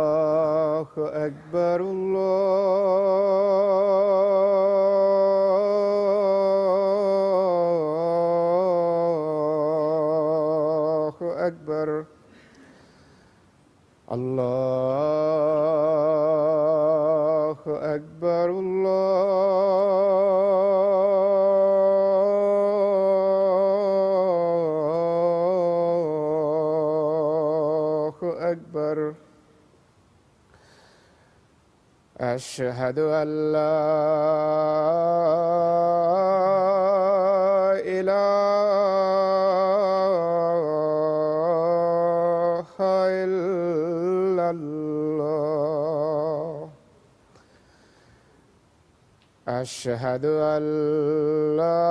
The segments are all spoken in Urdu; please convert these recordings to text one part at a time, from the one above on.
الله أكبر الله أكبر الله أكبر الله أكبر أشهد أن لا إله إلا الله أشهد أن لا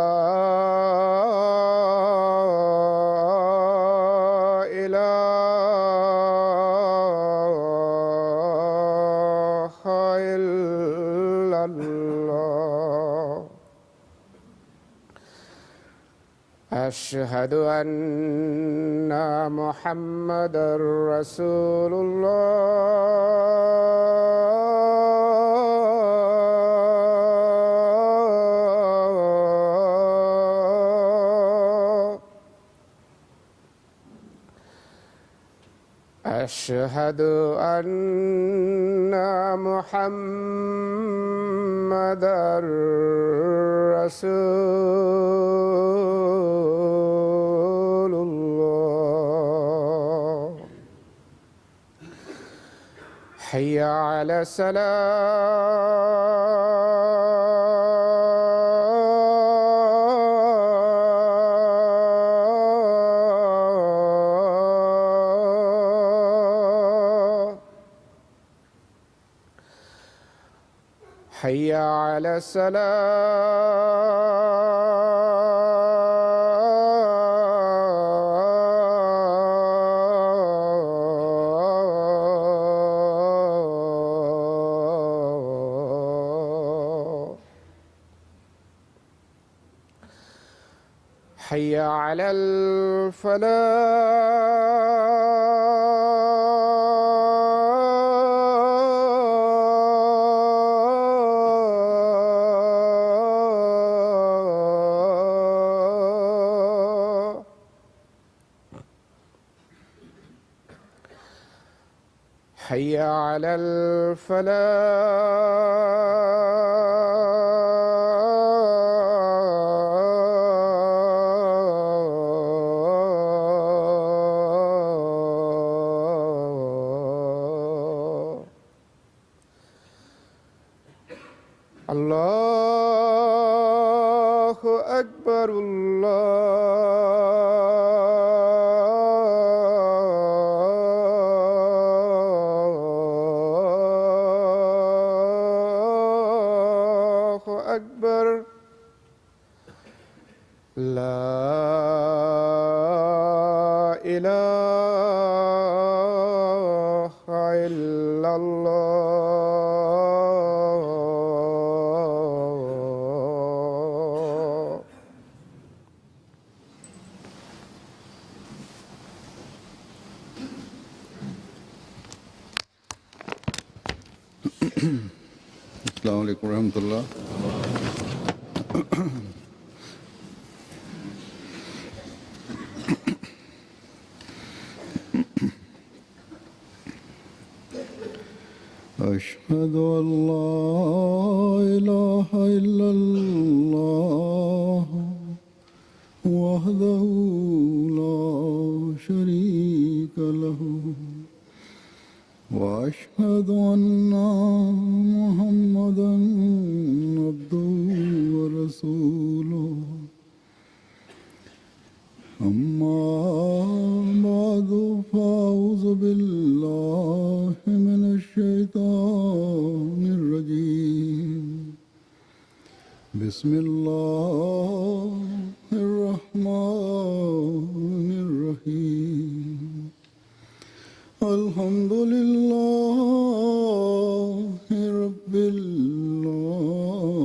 إله إلا الله أشهد أن محمدًا رسول الله أشهد أن محمدًا رسول الله حي على الصلاة حي على الصلاة حي على الفلاح حي على الفلاح الله أكبر الله أكبر لا إله إلا الله السلام عليكم ورحمة الله. أشهد أن لا إله إلا الله وحده لا شريك له وأشهد أن محمدًا عبده ورسوله أما بعد فأعوذ بالله من الشيطان الرجيم بسم الله الرحمن الرحيم الحمد لله رب العالمين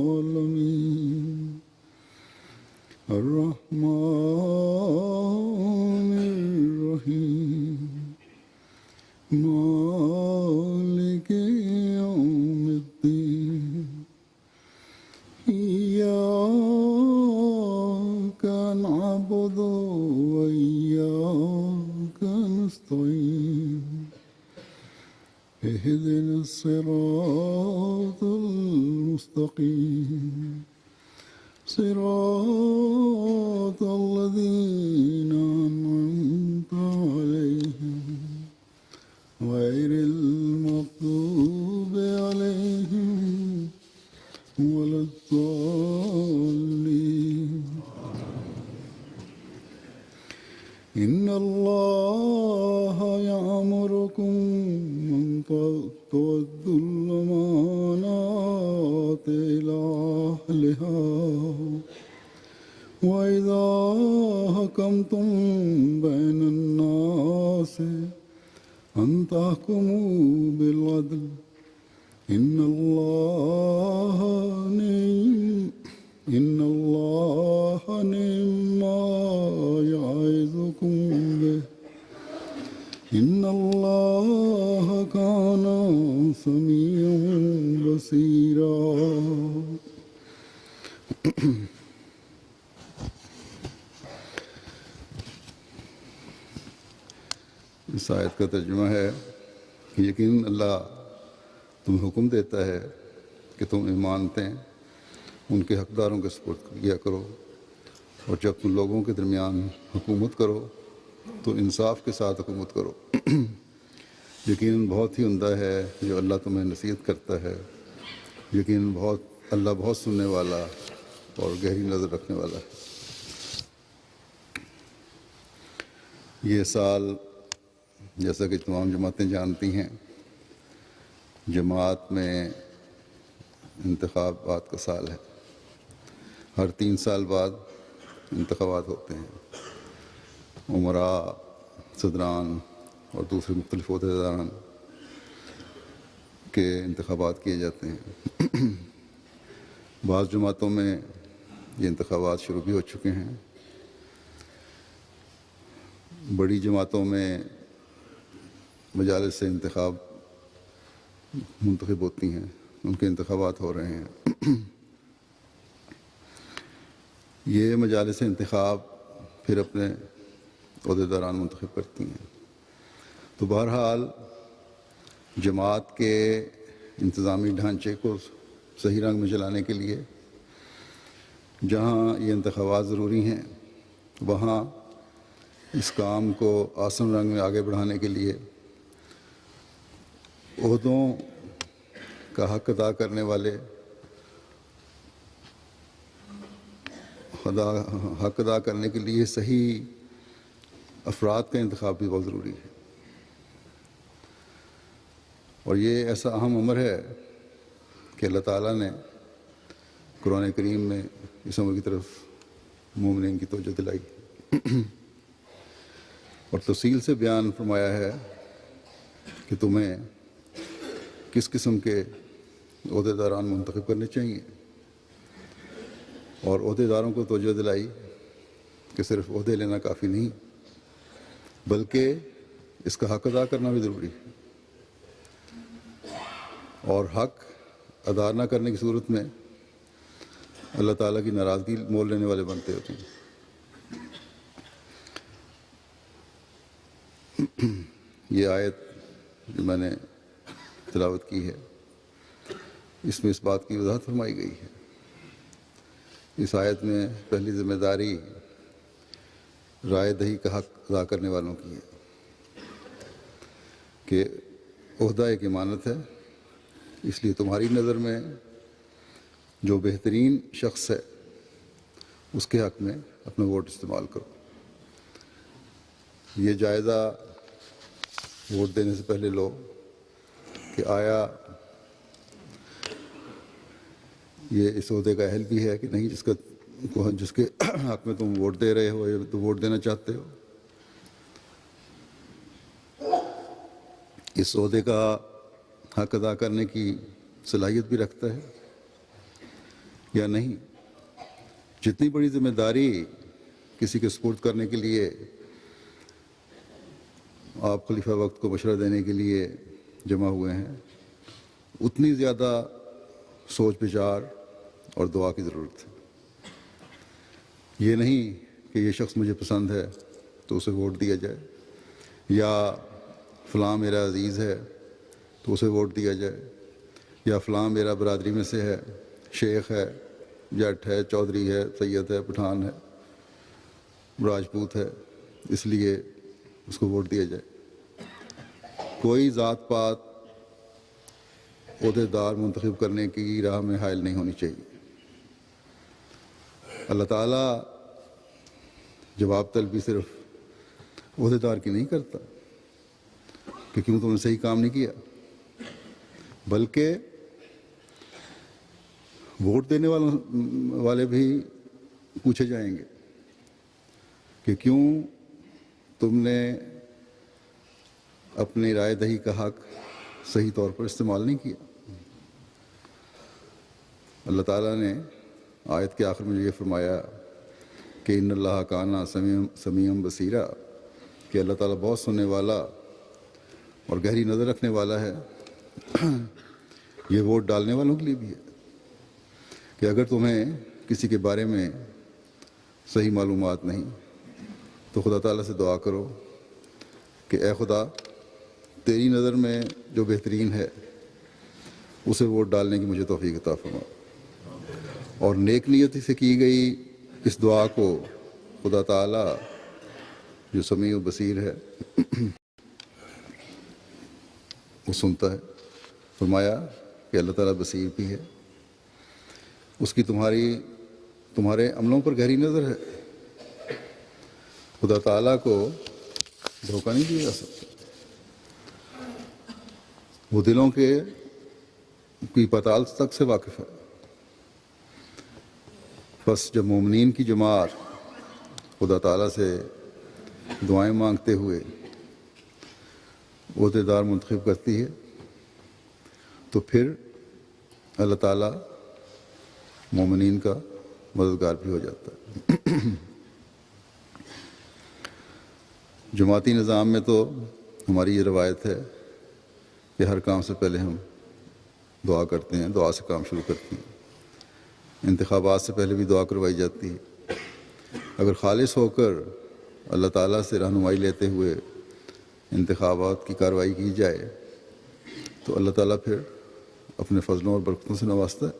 اهدنا الصراط المستقيم صراط الذين أنعمت عليهم غير المغضوب عليهم ولا الضالين. إن الله يأمركم أن تؤدوا الأمانات إلى أهلها وإذا حكمتم بين الناس أن تحكموا بالعدل إن الله نعم ما يعظكم به إن الله كان سميعا بصيرا. اس آیت کا ترجمہ ہے کہ یقیناً اللہ تمہیں حکم دیتا ہے کہ تم امانتیں ان کے حقداروں کے سپرد کیا کرو اور جب تم لوگوں کے درمیان حکومت کرو تو انصاف کے ساتھ حکومت کرو. یقیناً بہت ہی عمدہ ہے جو اللہ تمہیں نصیحت کرتا ہے. یقیناً اللہ بہت سننے والا اور گہری نظر رکھنے والا ہے. یہ سال جیسا کہ تمام جماعتیں جانتی ہیں جماعت میں انتخابات کا سال ہے. ہر 3 سال بعد انتخابات ہوتے ہیں. امراء، صدران اور دوسرے مختلف عہدیداران کے انتخابات کیے جاتے ہیں. بعض جماعتوں میں یہ انتخابات شروع بھی ہو چکے ہیں. بڑی جماعتوں میں مجالس سے انتخاب منتخب ہوتی ہیں، ان کے انتخابات ہو رہے ہیں. یہ مجالس انتخاب پھر اپنے عہدیداران منتخب کرتی ہیں. تو بہرحال جماعت کے انتظامی ڈھانچے کو صحیح رنگ میں چلانے کے لیے جہاں یہ انتخابات ضروری ہیں وہاں اس کام کو آسن رنگ میں آگے بڑھانے کے لیے عہدوں کا حق ادا کرنے والے حق ادا کرنے کے لیے صحیح افراد کا انتخاب بھی بہت ضروری ہے. اور یہ ایسا اہم امر ہے کہ اللہ تعالیٰ نے قرآن کریم میں اس امر کی طرف مومنین کی توجہ دلائی اور تفصیل سے بیان فرمایا ہے کہ تمہیں کس قسم کے عہدیداران منتخب کرنے چاہیے، اور عہدیداروں کو توجہ دلائی کہ صرف عہدے لینا کافی نہیں بلکہ اس کا حق ادا کرنا بھی ضروری ہے، اور حق ادا نہ کرنے کی صورت میں اللہ تعالیٰ کی ناراضگی مول لینے والے بنتے ہوتے ہیں. یہ آیت جو میں نے تلاوت کی ہے اس میں اس بات کی وضاحت فرمائی گئی ہے. اس آیت میں پہلی ذمہ داری رائے دہی کا حق ادا کرنے والوں کی ہے کہ عہدہ ایک امانت ہے، اس لیے تمہاری نظر میں جو بہترین شخص ہے اس کے حق میں اپنا ووٹ استعمال کرو. یہ جائزہ ووٹ دینے سے پہلے لو کہ آیا یہ اس عہدے کا اہل بھی ہے کہ نہیں، جس کے حق میں تم ووٹ دے رہے ہو یا تو ووٹ دینا چاہتے ہو. اس عہدے کا حق ادا کرنے کی صلاحیت بھی رکھتا ہے یا نہیں. جتنی بڑی ذمہ داری کسی کے سپرد کرنے کے لیے آپ خلیفہ وقت کو مشورہ دینے کے لیے جمع ہوئے ہیں اتنی زیادہ سوچ بچار اور دعا کی ضرورت ہے. یہ نہیں کہ یہ شخص مجھے پسند ہے تو اسے ووٹ دیا جائے، یا فلاں میرا عزیز ہے تو اسے ووٹ دیا جائے، یا فلاں میرا برادری میں سے ہے، شیخ ہے، جٹ ہے، چودھری ہے، سید ہے، پٹھان ہے، راجپوت ہے، اس لیے اس کو ووٹ دیا جائے۔ کوئی ذات پات عہدے دار منتخب کرنے کی راہ میں حائل نہیں ہونی چاہیے۔ اللہ تعالیٰ جواب طلبی صرف عہدے دار کی نہیں کرتا کہ کیوں تم نے صحیح کام نہیں کیا، بلکہ ووٹ دینے والے بھی پوچھے جائیں گے کہ کیوں تم نے اپنی رائے دہی کا حق صحیح طور پر استعمال نہیں کیا۔ اللہ تعالیٰ نے آیت کے آخر میں یہ فرمایا کہ ان اللہ کانا سمیع بصیرا، کہ اللہ تعالیٰ بہت سننے والا اور گہری نظر رکھنے والا ہے۔ یہ ووٹ ڈالنے والوں کے لیے بھی ہے کہ اگر تمہیں کسی کے بارے میں صحیح معلومات نہیں تو خدا تعالیٰ سے دعا کرو کہ اے خدا تیری نظر میں جو بہترین ہے اسے ووٹ ڈالنے کی مجھے توفیق عطا فرما، اور نیک نیتی سے کی گئی اس دعا کو خدا تعالیٰ جو سمیع و بصیر ہے وہ سنتا ہے۔ فرمایا کہ اللہ تعالیٰ بصیر بھی ہے، اس کی تمہارے عملوں پر گہری نظر ہے۔ خدا تعالیٰ کو دھوکہ نہیں دیا جا سکتا، وہ دلوں کی پتال تک سے واقف ہے۔ بس جب مومنین کی جماعت خدا تعالیٰ سے دعائیں مانگتے ہوئے عہدے دار منتخب کرتی ہے تو پھر اللہ تعالیٰ مومنین کا مددگار بھی ہو جاتا ہے۔ جماعتی نظام میں تو ہماری یہ روایت ہے کہ ہر کام سے پہلے ہم دعا کرتے ہیں، دعا سے کام شروع کرتے ہیں۔ انتخابات سے پہلے بھی دعا کروائی جاتی ہے۔ اگر خالص ہو کر اللہ تعالیٰ سے رہنمائی لیتے ہوئے انتخابات کی کارروائی کی جائے تو اللہ تعالیٰ پھر اپنے فضلوں اور برکتوں سے نوازتا ہے۔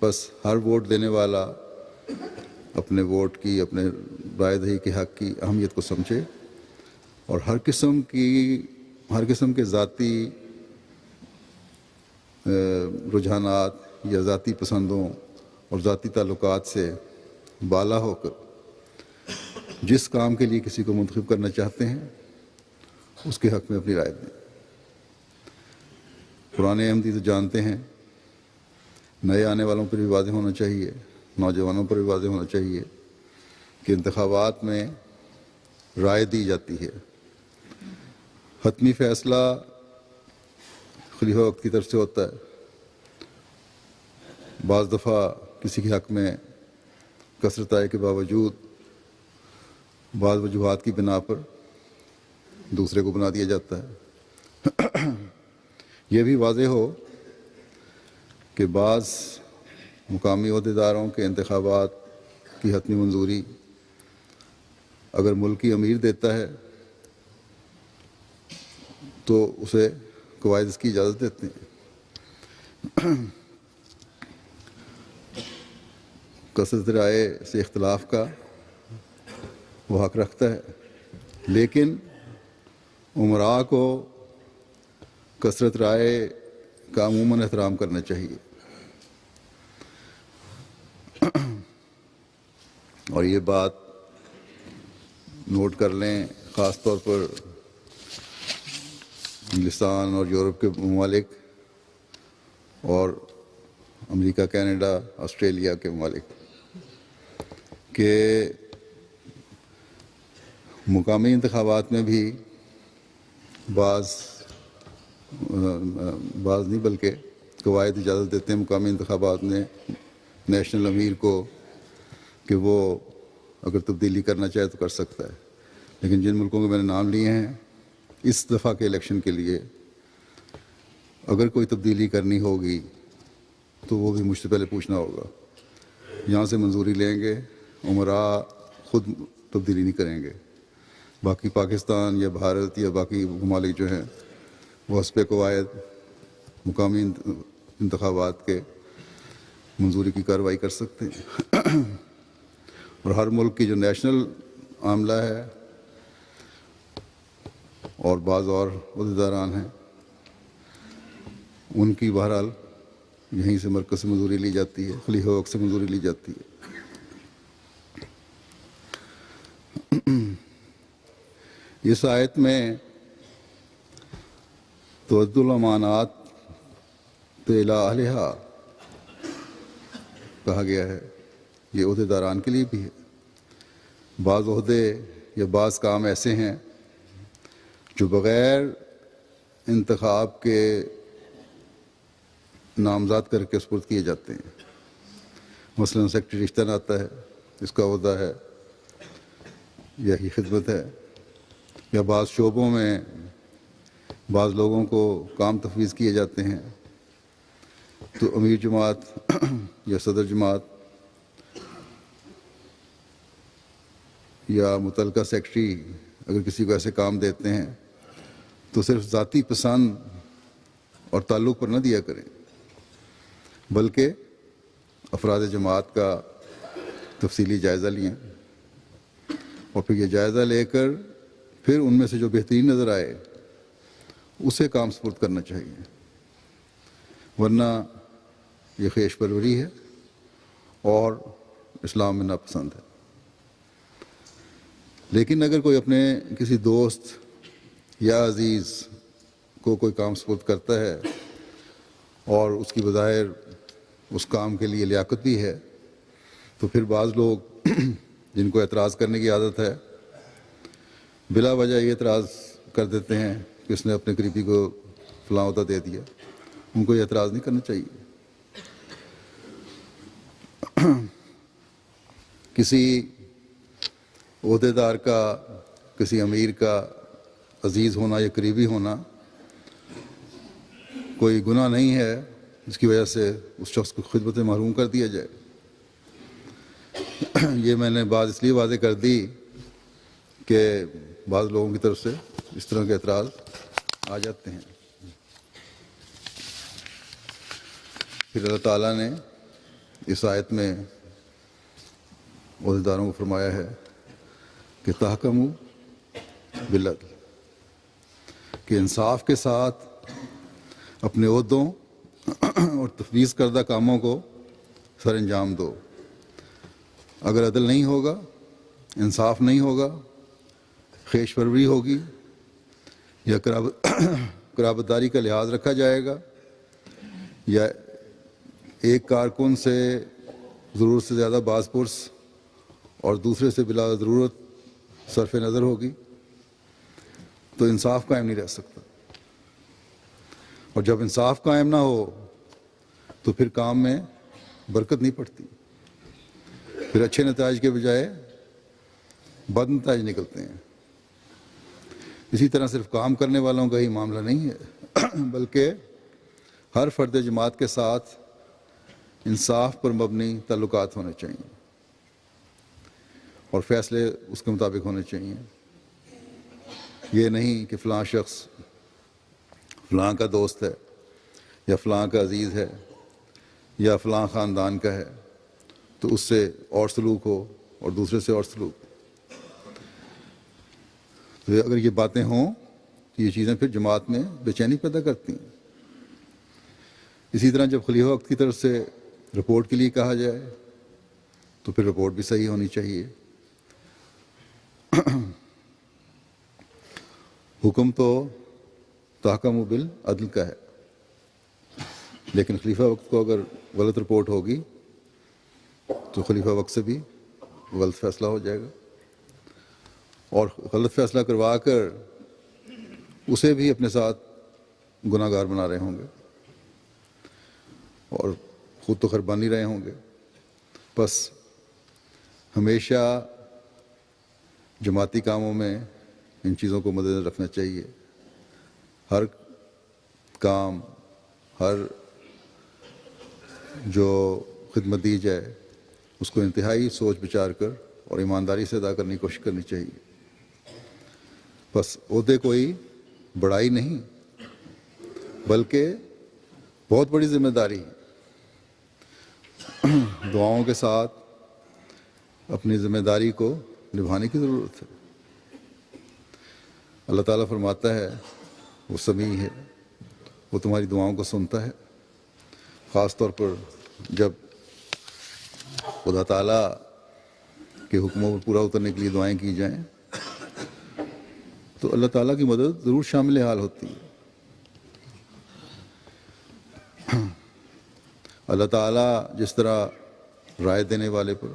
بس ہر ووٹ دینے والا اپنے ووٹ کی، اپنے رائے دہی کے حق کی اہمیت کو سمجھے، اور ہر قسم کے ذاتی رجحانات یا ذاتی پسندوں اور ذاتی تعلقات سے بالا ہو کر جس کام کے لیے کسی کو منتخب کرنا چاہتے ہیں اس کے حق میں اپنی رائے دیں۔ پرانے احمدی تو جانتے ہیں، نئے آنے والوں پر بھی واضح ہونا چاہیے، نوجوانوں پر بھی واضح ہونا چاہیے کہ انتخابات میں رائے دی جاتی ہے۔ حتمی فیصلہ خلیفہ وقت کی طرف سے ہوتا ہے۔ بعض دفعہ کسی کے حق میں کثرت رائے کے باوجود بعض وجوہات کی بنا پر دوسرے کو بنا دیا جاتا ہے۔ یہ بھی واضح ہو کہ بعض مقامی عہدیداروں کے انتخابات کی حتمی منظوری اگر ملکی امیر دیتا ہے تو اسے قواعد اس کی اجازت دیتے ہیں۔ کثرت رائے سے اختلاف کا وہ حق رکھتا ہے، لیکن امراء کو کثرت رائے کا عموماً احترام کرنا چاہیے۔ اور یہ بات نوٹ کر لیں، خاص طور پر انگلستان اور یورپ کے ممالک اور امریکہ، کینیڈا، آسٹریلیا کے ممالک، کہ مقامی انتخابات میں بھی بعض نہیں بلکہ قواعد اجازت دیتے ہیں مقامی انتخابات میں نیشنل امیر کو کہ وہ اگر تبدیلی کرنا چاہے تو کر سکتا ہے۔ لیکن جن ملکوں کے میں نے نام لیے ہیں، اس دفعہ کے الیکشن کے لیے اگر کوئی تبدیلی کرنی ہوگی تو وہ بھی مجھ سے پہلے پوچھنا ہوگا۔ یہاں سے منظوری لیں گے، امراء خود تبدیلی نہیں کریں گے، باقی پاکستان یا بھارت یا باقی ممالک جو ہیں وہ حسب قواعد مقامی انتخابات کے منظوری کی کارروائی کر سکتے ہیں، اور ہر ملک کی جو نیشنل معاملہ ہے اور بعض اور عہدیداران ہیں ان کی بہرحال یہیں سے مرکز سے منظوری لی جاتی ہے، خلیفہ وقت سے منظوری لی جاتی ہے۔ اس آیت میں تودد الامانات الی اہلہا کہا گیا ہے، یہ عہدیداران کے لیے بھی ہے۔ بعض عہدے یا بعض کام ایسے ہیں جو بغیر انتخاب کے نامزد کر کے سپرد کیے جاتے ہیں، مثلا سیکرٹری رشتہ ناتا ہے، اس کا عہدہ ہے، یہی خدمت ہے، یا بعض شعبوں میں بعض لوگوں کو کام تفویض کیے جاتے ہیں، تو امیر جماعت یا صدر جماعت یا متعلقہ سیکرٹری اگر کسی کو ایسے کام دیتے ہیں تو صرف ذاتی پسند اور تعلق پر نہ دیا کریں، بلکہ افراد جماعت کا تفصیلی جائزہ لیں، اور پھر یہ جائزہ لے کر پھر ان میں سے جو بہترین نظر آئے اسے کام سپرد کرنا چاہیے، ورنہ یہ خیش پروری ہے اور اسلام میں ناپسند ہے۔ لیکن اگر کوئی اپنے کسی دوست یا عزیز کو کوئی کام سپرد کرتا ہے اور اس کی بظاہر اس کام کے لیے لیاقت بھی ہے، تو پھر بعض لوگ جن کو اعتراض کرنے کی عادت ہے بلا وجہ یہ اعتراض کر دیتے ہیں کہ اس نے اپنے قریبی کو فلاں عہدہ دے دیا، ان کو یہ اعتراض نہیں کرنا چاہیے۔ کسی عہدیدار کا، کسی امیر کا عزیز ہونا یا قریبی ہونا کوئی گناہ نہیں ہے جس کی وجہ سے اس شخص کو خدمت سے محروم کر دیا جائے۔ یہ میں نے بات اس لیے واضح کر دی کہ بعض لوگوں کی طرف سے اس طرح کے اعتراض آ جاتے ہیں۔ پھر اللہ تعالیٰ نے اس آیت میں عہدیداروں کو فرمایا ہے کہ تحکموا بالعدل، کہ انصاف کے ساتھ اپنے عہدوں اور تفویض کردہ کاموں کو سر انجام دو۔ اگر عدل نہیں ہوگا، انصاف نہیں ہوگا، خیش پروری ہوگی یا قرابت داری کا لحاظ رکھا جائے گا، یا ایک کارکن سے ضرورت سے زیادہ باز پرس اور دوسرے سے بلا ضرورت صرف نظر ہوگی، تو انصاف قائم نہیں رہ سکتا۔ اور جب انصاف قائم نہ ہو تو پھر کام میں برکت نہیں پڑتی، پھر اچھے نتائج کے بجائے بد نتائج نکلتے ہیں۔ اسی طرح صرف کام کرنے والوں کا ہی معاملہ نہیں ہے، بلکہ ہر فرد جماعت کے ساتھ انصاف پر مبنی تعلقات ہونے چاہیے اور فیصلے اس کے مطابق ہونے چاہیے۔ یہ نہیں کہ فلاں شخص فلاں کا دوست ہے یا فلاں کا عزیز ہے یا فلاں خاندان کا ہے تو اس سے اور سلوک ہو اور دوسرے سے اور سلوک۔ تو اگر یہ باتیں ہوں تو یہ چیزیں پھر جماعت میں بے چینی پیدا کرتی ہیں۔ اسی طرح جب خلیفہ وقت کی طرف سے رپورٹ کے لیے کہا جائے تو پھر رپورٹ بھی صحیح ہونی چاہیے۔ حکم تو تحکم بالعدل کا ہے، لیکن خلیفہ وقت کو اگر غلط رپورٹ ہوگی تو خلیفہ وقت سے بھی غلط فیصلہ ہو جائے گا، اور غلط فیصلہ کروا کر اسے بھی اپنے ساتھ گناہ گار بنا رہے ہوں گے اور خود تو خیر بن ہی رہے ہوں گے۔ بس ہمیشہ جماعتی کاموں میں ان چیزوں کو مد نظر رکھنا چاہیے۔ ہر کام، ہر جو خدمت دی جائے اس کو انتہائی سوچ بچار کر اور ایمانداری سے ادا کرنے کی کوشش کرنی چاہیے۔ بس عہدے کوئی بڑائی نہیں بلکہ بہت بڑی ذمہ داری ہے۔ دعاؤں کے ساتھ اپنی ذمہ داری کو نبھانے کی ضرورت ہے۔ اللہ تعالیٰ فرماتا ہے وہ سمیع ہے، وہ تمہاری دعاؤں کو سنتا ہے۔ خاص طور پر جب خدا تعالیٰ کے حکموں پر پورا اترنے کے لیے دعائیں کی جائیں تو اللہ تعالیٰ کی مدد ضرور شامل حال ہوتی ہے۔ اللہ تعالیٰ جس طرح رائے دینے والے پر،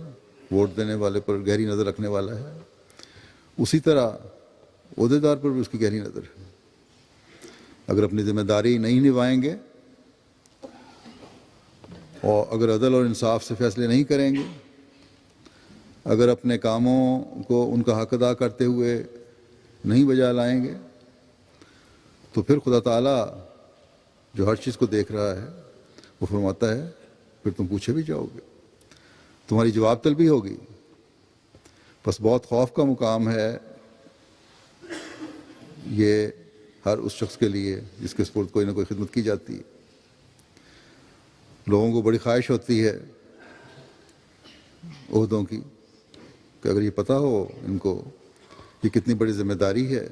ووٹ دینے والے پر گہری نظر رکھنے والا ہے، اسی طرح عہدے دار پر بھی اس کی گہری نظر ہے۔ اگر اپنی ذمہ داری نہیں نبھائیں گے اور اگر عدل اور انصاف سے فیصلے نہیں کریں گے، اگر اپنے کاموں کو ان کا حق ادا کرتے ہوئے نہیں بجا لائیں گے، تو پھر خدا تعالیٰ جو ہر چیز کو دیکھ رہا ہے وہ فرماتا ہے پھر تم پوچھے بھی جاؤ گے، تمہاری جواب طلبی ہوگی۔ بس بہت خوف کا مقام ہے یہ ہر اس شخص کے لیے جس کے سپرد کوئی نہ کوئی خدمت کی جاتی ہے۔ لوگوں کو بڑی خواہش ہوتی ہے عہدوں کی کہ اگر یہ پتہ ہو ان کو یہ کتنی بڑی ذمہ داری ہے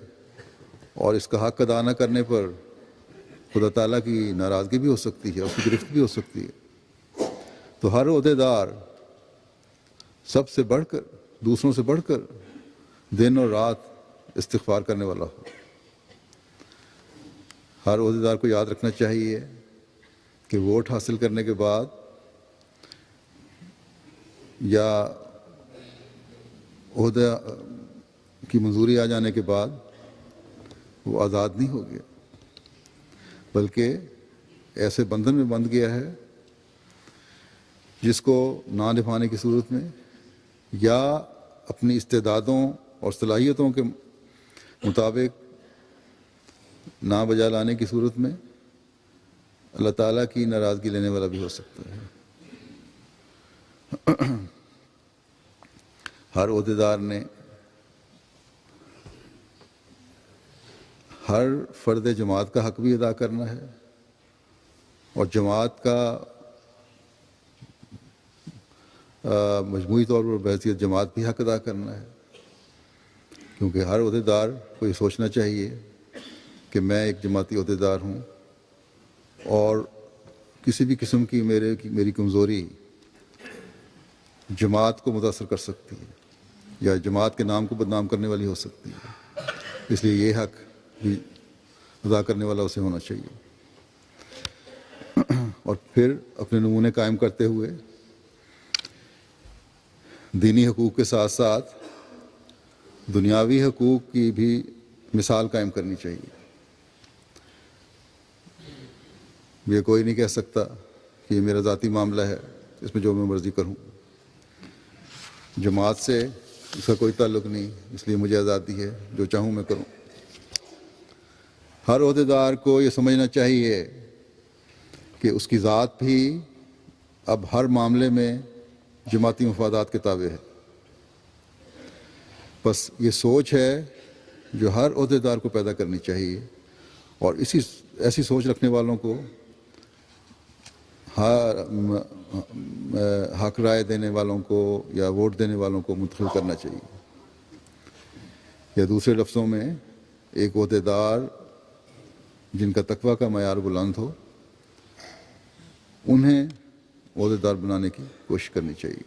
اور اس کا حق ادا نہ کرنے پر خدا تعالیٰ کی ناراضگی بھی ہو سکتی ہے، اس کی گرفت بھی ہو سکتی ہے، تو ہر عہدے دار سب سے بڑھ کر، دوسروں سے بڑھ کر دن اور رات استغفار کرنے والا ہو۔ ہر عہدے دار کو یاد رکھنا چاہیے کہ ووٹ حاصل کرنے کے بعد یا عہدہ کی منظوری آ جانے کے بعد وہ آزاد نہیں ہو گیا، بلکہ ایسے بندھن میں بندھ گیا ہے جس کو نہ نبھانے کی صورت میں یا اپنی استعدادوں اور صلاحیتوں کے مطابق نہ بجا لانے کی صورت میں اللہ تعالیٰ کی ناراضگی لینے والا بھی ہو سکتا ہے۔ ہر عہدے دار نے ہر فرد جماعت کا حق بھی ادا کرنا ہے اور جماعت کا مجموعی طور پر بحیثیت جماعت بھی حق ادا کرنا ہے، کیونکہ ہر عہدے دار کو یہ سوچنا چاہیے کہ میں ایک جماعتی عہدے دار ہوں اور کسی بھی قسم کی میری کمزوری جماعت کو متاثر کر سکتی ہے یا جماعت کے نام کو بدنام کرنے والی ہو سکتی ہے، اس لیے یہ حق بھی ادا کرنے والا اسے ہونا چاہیے۔ اور پھر اپنے نمونے قائم کرتے ہوئے دینی حقوق کے ساتھ ساتھ دنیاوی حقوق کی بھی مثال قائم کرنی چاہیے۔ یہ کوئی نہیں کہہ سکتا کہ یہ میرا ذاتی معاملہ ہے، اس میں جو میں مرضی کروں، جماعت سے اس کا کوئی تعلق نہیں، اس لیے مجھے آزادی ہے، جو چاہوں میں کروں۔ ہر عہدے دار کو یہ سمجھنا چاہیے کہ اس کی ذات بھی اب ہر معاملے میں جماعتی مفادات کے تابع ہے۔ بس یہ سوچ ہے جو ہر عہدے دار کو پیدا کرنی چاہیے، اور ایسی سوچ رکھنے والوں کو حق رائے دینے والوں کو یا ووٹ دینے والوں کو منتخب کرنا چاہیے، یا دوسرے لفظوں میں ایک عہدے دار جن کا تقویٰ کا معیار بلند ہو انہیں عہدے دار بنانے کی کوشش کرنی چاہیے۔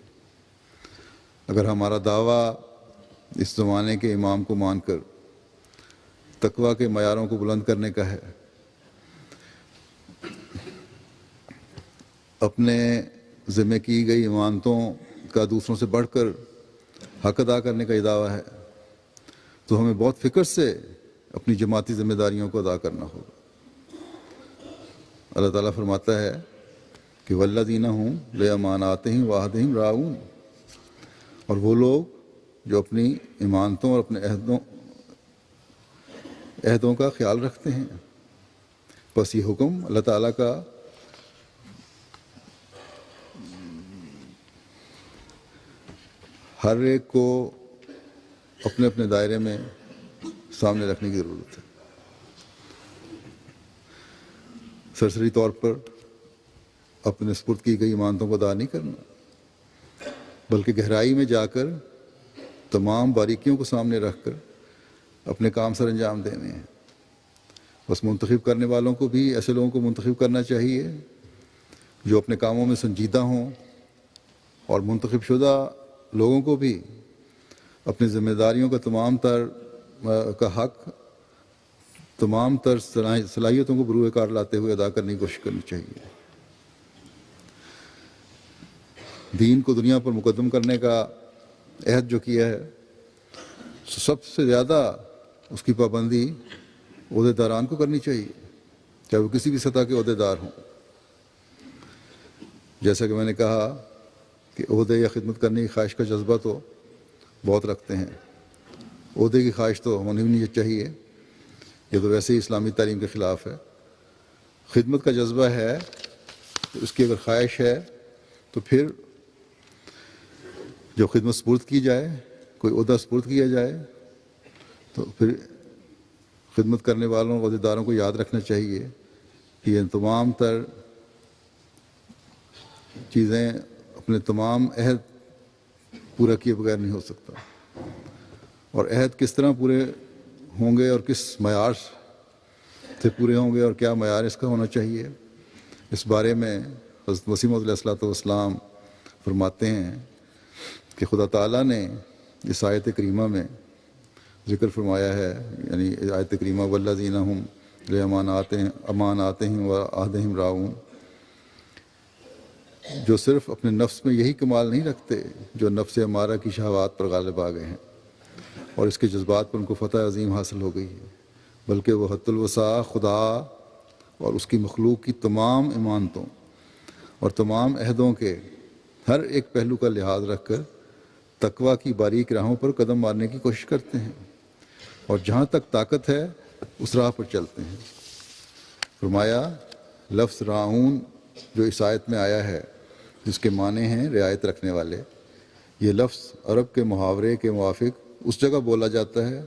اگر ہمارا دعویٰ اس زمانے کے امام کو مان کر تقویٰ کے معیاروں کو بلند کرنے کا ہے، اپنے ذمہ کی گئی امانتوں کا دوسروں سے بڑھ کر حق ادا کرنے کا یہ دعویٰ ہے، تو ہمیں بہت فکر سے اپنی جماعتی ذمہ داریوں کو ادا کرنا ہوگا۔ اللہ تعالیٰ فرماتا ہے کہ والذین ہم لاماناتہم وعہدہم راعون، اور وہ لوگ جو اپنی امانتوں اور اپنے عہدوں کا خیال رکھتے ہیں۔ بس یہ حکم اللہ تعالیٰ کا ہر ایک کو اپنے اپنے دائرے میں سامنے رکھنے کی ضرورت ہے۔ سرسری طور پر اپنے سپرد کی گئی امانتوں کو ادا نہیں کرنا، بلکہ گہرائی میں جا کر تمام باریکیوں کو سامنے رکھ کر اپنے کام سر انجام دینے ہیں۔ بس منتخب کرنے والوں کو بھی ایسے لوگوں کو منتخب کرنا چاہیے جو اپنے کاموں میں سنجیدہ ہوں، اور منتخب شدہ لوگوں کو بھی اپنی ذمہ داریوں کا تمام تر صلاحیتوں کو بروئے کار لاتے ہوئے ادا کرنے کی کوشش کرنی چاہیے۔ دین کو دنیا پر مقدم کرنے کا عہد جو کیا ہے، سب سے زیادہ اس کی پابندی عہدے داران کو کرنی چاہیے، چاہے وہ کسی بھی سطح کے عہدے دار ہوں۔ جیسا کہ میں نے کہا کہ عہدے یا خدمت کرنے کی خواہش کا جذبہ تو بہت رکھتے ہیں، عہدے کی خواہش تو ہونی نہیں چاہیے، یہ تو ویسے ہی اسلامی تعلیم کے خلاف ہے۔ خدمت کا جذبہ ہے تو اس کی اگر خواہش ہے تو پھر جو خدمت سپرد کی جائے، کوئی عہدہ سپرد کیا جائے، تو پھر خدمت کرنے والوں عہدے داروں کو یاد رکھنا چاہیے کہ یہ تمام تر چیزیں اپنے تمام عہد پورا کیے بغیر نہیں ہو سکتا، اور عہد کس طرح پورے ہوں گے اور کس معیار سے پورے ہوں گے اور کیا معیار اس کا ہونا چاہیے، اس بارے میں حضرت مسیح موعود علیہ السلام فرماتے ہیں کہ خدا تعالیٰ نے اس آیت کریمہ میں ذکر فرمایا ہے، یعنی آیت کریمہ والذین هم لاماناتہم وعہدہم راعون، جو صرف اپنے نفس میں یہی کمال نہیں رکھتے جو نفس امارہ کی شہوات پر غالب آ گئے ہیں اور اس کے جذبات پر ان کو فتح عظیم حاصل ہو گئی ہے، بلکہ وہ حد الوسع خدا اور اس کی مخلوق کی تمام امانتوں اور تمام عہدوں کے ہر ایک پہلو کا لحاظ رکھ کر تقویٰ کی باریک راہوں پر قدم مارنے کی کوشش کرتے ہیں، اور جہاں تک طاقت ہے اس راہ پر چلتے ہیں۔ فرمایا لفظ راعون جو اس آیت میں آیا ہے، جس کے معنی ہیں رعایت رکھنے والے، یہ لفظ عرب کے محاورے کے موافق اس جگہ بولا جاتا ہے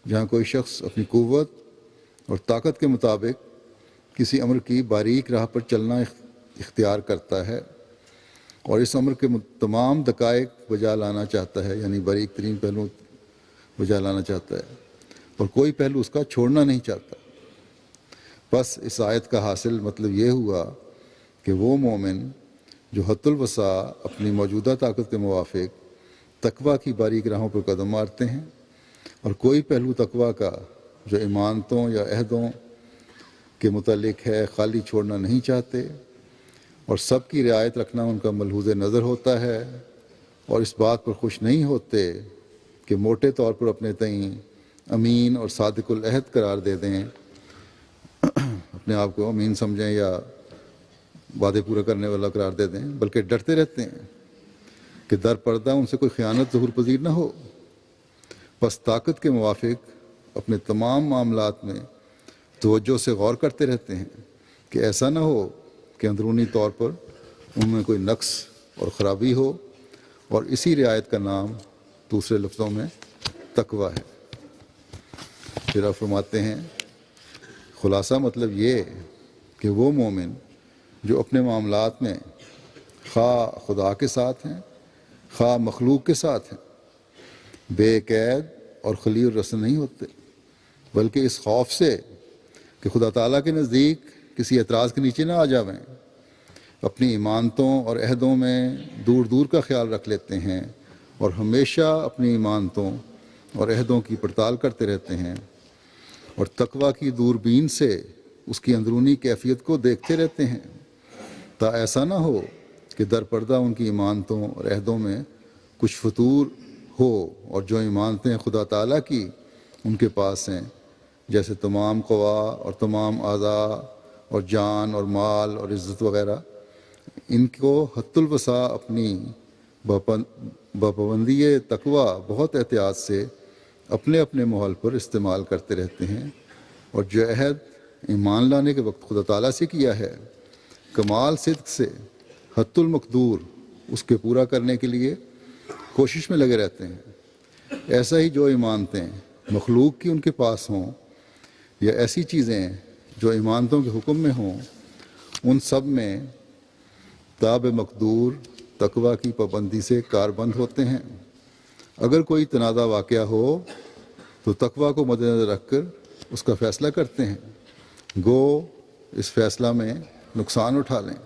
جہاں کوئی شخص اپنی قوت اور طاقت کے مطابق کسی امر کی باریک راہ پر چلنا اختیار کرتا ہے اور اس امر کے تمام دقائق بجا لانا چاہتا ہے، یعنی باریک ترین پہلو بجا لانا چاہتا ہے اور کوئی پہلو اس کا چھوڑنا نہیں چاہتا۔ بس اس آیت کا حاصل مطلب یہ ہوا کہ وہ مومن جو حد الوسع اپنی موجودہ طاقت کے موافق تقویٰ کی باریک راہوں پر قدم مارتے ہیں اور کوئی پہلو تقویٰ کا جو امانتوں یا عہدوں کے متعلق ہے خالی چھوڑنا نہیں چاہتے، اور سب کی رعایت رکھنا ان کا ملحوظ نظر ہوتا ہے، اور اس بات پر خوش نہیں ہوتے کہ موٹے طور پر اپنے تئیں امین اور صادق العہد قرار دے دیں، اپنے آپ کو امین سمجھیں یا وعدے پورا کرنے والا قرار دے دیں، بلکہ ڈرتے رہتے ہیں کہ در پردہ ان سے کوئی خیانت ظہور پذیر نہ ہو۔ بس طاقت کے موافق اپنے تمام معاملات میں توجہ سے غور کرتے رہتے ہیں کہ ایسا نہ ہو کہ اندرونی طور پر ان میں کوئی نقص اور خرابی ہو، اور اسی رعایت کا نام دوسرے لفظوں میں تقویٰ ہے۔ پھر آپ فرماتے ہیں خلاصہ مطلب یہ کہ وہ مومن جو اپنے معاملات میں خواہ خدا کے ساتھ ہیں خواہ مخلوق کے ساتھ ہیں بے قید اور خلی الرسن نہیں ہوتے، بلکہ اس خوف سے کہ خدا تعالیٰ کے نزدیک کسی اعتراض کے نیچے نہ آ جاویں، اپنی ایمانتوں اور عہدوں میں دور دور کا خیال رکھ لیتے ہیں اور ہمیشہ اپنی ایمانتوں اور عہدوں کی پڑتال کرتے رہتے ہیں، اور تقویٰ کی دوربین سے اس کی اندرونی کیفیت کو دیکھتے رہتے ہیں، تا ایسا نہ ہو کہ در پردہ ان کی ایمانتوں اور عہدوں میں کچھ فتور ہو، اور جو ایمانتیں خدا تعالیٰ کی ان کے پاس ہیں، جیسے تمام قوا اور تمام اعضاء اور جان اور مال اور عزت وغیرہ، ان کو حد الوسع اپنی بپابندی تقویٰ بہت احتیاط سے اپنے اپنے ماحول پر استعمال کرتے رہتے ہیں، اور جو عہد ایمان لانے کے وقت خدا تعالیٰ سے کیا ہے کمال صدق سے حد المقدور اس کے پورا کرنے کے لیے کوشش میں لگے رہتے ہیں۔ ایسا ہی جو ایمانتیں مخلوق کی ان کے پاس ہوں یا ایسی چیزیں جو ایمانتوں کے حکم میں ہوں، ان سب میں تاب مقدور تقوی کی پابندی سے کاربند ہوتے ہیں۔ اگر کوئی تنازع واقعہ ہو تو تقوی کو مد نظر رکھ کر اس کا فیصلہ کرتے ہیں، گو اس فیصلہ میں نقصان اٹھا لیں۔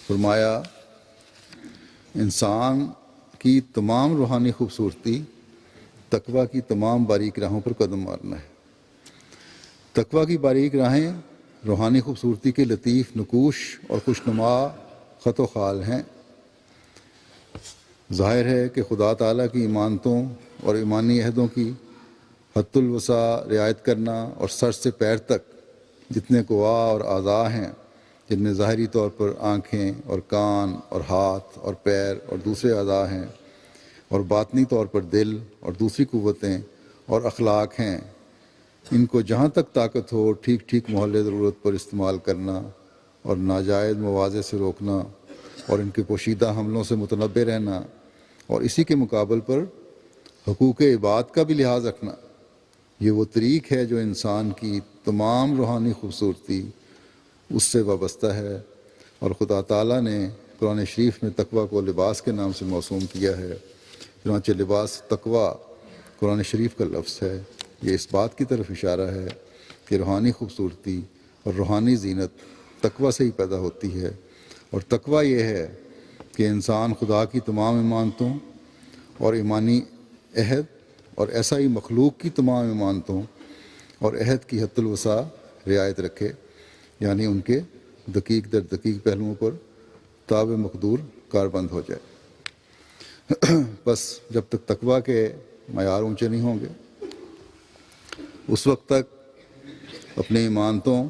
فرمایا انسان کی تمام روحانی خوبصورتی تقوی کی تمام باریک راہوں پر قدم مارنا ہے۔ تقوی کی باریک راہیں روحانی خوبصورتی کے لطیف نقوش اور خوشنما خط و خال ہیں۔ ظاہر ہے کہ خدا تعالیٰ کی ایمانتوں اور ایمانی عہدوں کی حد الوسع رعایت کرنا اور سر سے پیر تک جتنے قوا اور اعضاء ہیں، جن میں ظاہری طور پر آنکھیں اور کان اور ہاتھ اور پیر اور دوسرے اعضاء ہیں، اور باطنی طور پر دل اور دوسری قوتیں اور اخلاق ہیں، ان کو جہاں تک طاقت ہو ٹھیک ٹھیک محل ضرورت پر استعمال کرنا اور ناجائز مواضع سے روکنا اور ان کے پوشیدہ حملوں سے متنبع رہنا، اور اسی کے مقابل پر حقوق عباد کا بھی لحاظ رکھنا، یہ وہ طریق ہے جو انسان کی تمام روحانی خوبصورتی اس سے وابستہ ہے۔ اور خدا تعالیٰ نے قرآن شریف میں تقوی کو لباس کے نام سے موسوم کیا ہے، چنانچہ لباس تقوی قرآن شریف کا لفظ ہے۔ یہ اس بات کی طرف اشارہ ہے کہ روحانی خوبصورتی اور روحانی زینت تقوی سے ہی پیدا ہوتی ہے، اور تقوی یہ ہے کہ انسان خدا کی تمام ایمانتوں اور ایمانی عہد اور ایسا ہی مخلوق کی تمام ایمانتوں اور عہد کی حد الوسع رعایت رکھے، یعنی ان کے دقیق در دقیق پہلوؤں پر تاب مقدور کاربند ہو جائے۔ بس جب تک تقوی کے معیار اونچے نہیں ہوں گے، اس وقت تک اپنے ایمانتوں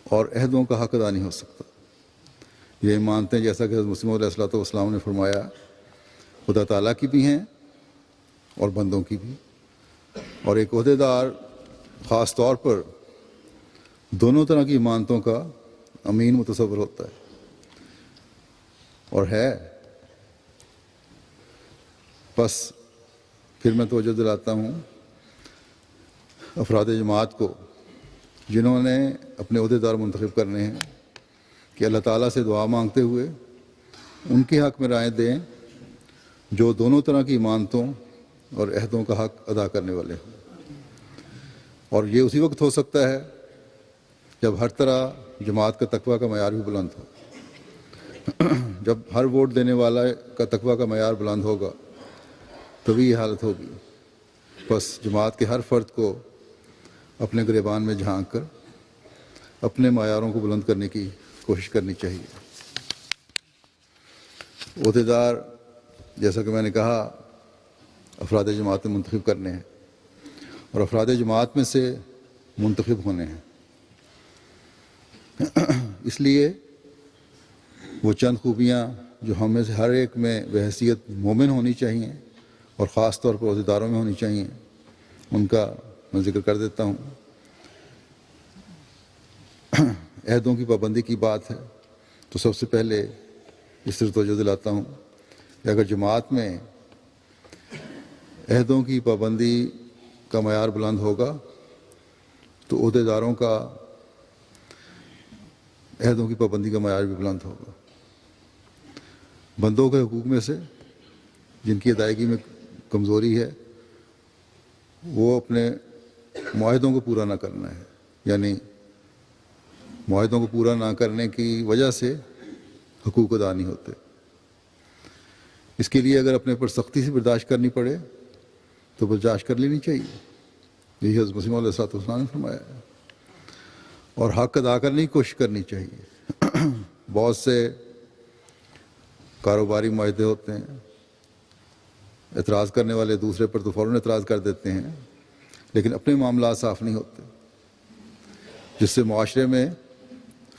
اور عہدوں کا حق ادا نہیں ہو سکتا۔ یہ ایمانتیں، جیسا کہ حضرت مسیح علیہ الصلوۃ والسلام نے فرمایا، خدا تعالیٰ کی بھی ہیں اور بندوں کی بھی، اور ایک عہدیدار خاص طور پر دونوں طرح کی ایمانتوں کا امین متصور ہوتا ہے اور ہے۔ بس پھر میں توجہ دلاتا ہوں افراد جماعت کو، جنہوں نے اپنے عہدیدار منتخب کرنے ہیں، کہ اللہ تعالیٰ سے دعا مانگتے ہوئے ان کے حق میں رائے دیں جو دونوں طرح کی ایمانتوں اور عہدوں کا حق ادا کرنے والے ہیں۔ اور یہ اسی وقت ہو سکتا ہے جب ہر طرح جماعت کا تقوی کا معیار بھی بلند ہو۔ جب ہر ووٹ دینے والا کا تقوی کا معیار بلند ہوگا تبھی یہ حالت ہوگی۔ بس جماعت کے ہر فرد کو اپنے گریبان میں جھانک کر اپنے معیاروں کو بلند کرنے کی کوشش کرنی چاہیے۔ عہدیدار، جیسا کہ میں نے کہا، افراد جماعت میں منتخب کرنے ہیں اور افراد جماعت میں سے منتخب ہونے ہیں۔ اس لیے وہ چند خوبیاں جو ہم میں سے ہر ایک میں بحیثیت مومن ہونی چاہیے اور خاص طور پر عہدیداروں میں ہونی چاہیے، ان کا میں ذکر کر دیتا ہوں۔ عہدوں کی پابندی کی بات ہے تو سب سے پہلے اس طرح توجہ دلاتا ہوں کہ اگر جماعت میں عہدوں کی پابندی کا معیار بلند ہوگا تو عہدیداروں کا عہدوں کی پابندی کا معیار بھی بلند ہوگا۔ بندوں کے حقوق میں سے جن کی ادائیگی میں کمزوری ہے، وہ اپنے معاہدوں کو پورا نہ کرنا ہے، یعنی معاہدوں کو پورا نہ کرنے کی وجہ سے حقوق ادا نہیں ہوتے۔ اس کے لیے اگر اپنے پر سختی سے برداشت کرنی پڑے تو برداشت کر لینی چاہیے، یہی حضرت مسیح علیہ السلام نے فرمایا ہے، اور حق ادا کرنے کی کوشش کرنی چاہیے۔ بہت سے کاروباری معاہدے ہوتے ہیں، اعتراض کرنے والے دوسرے پر تو فوراً اعتراض کر دیتے ہیں، لیکن اپنے معاملات صاف نہیں ہوتے، جس سے معاشرے میں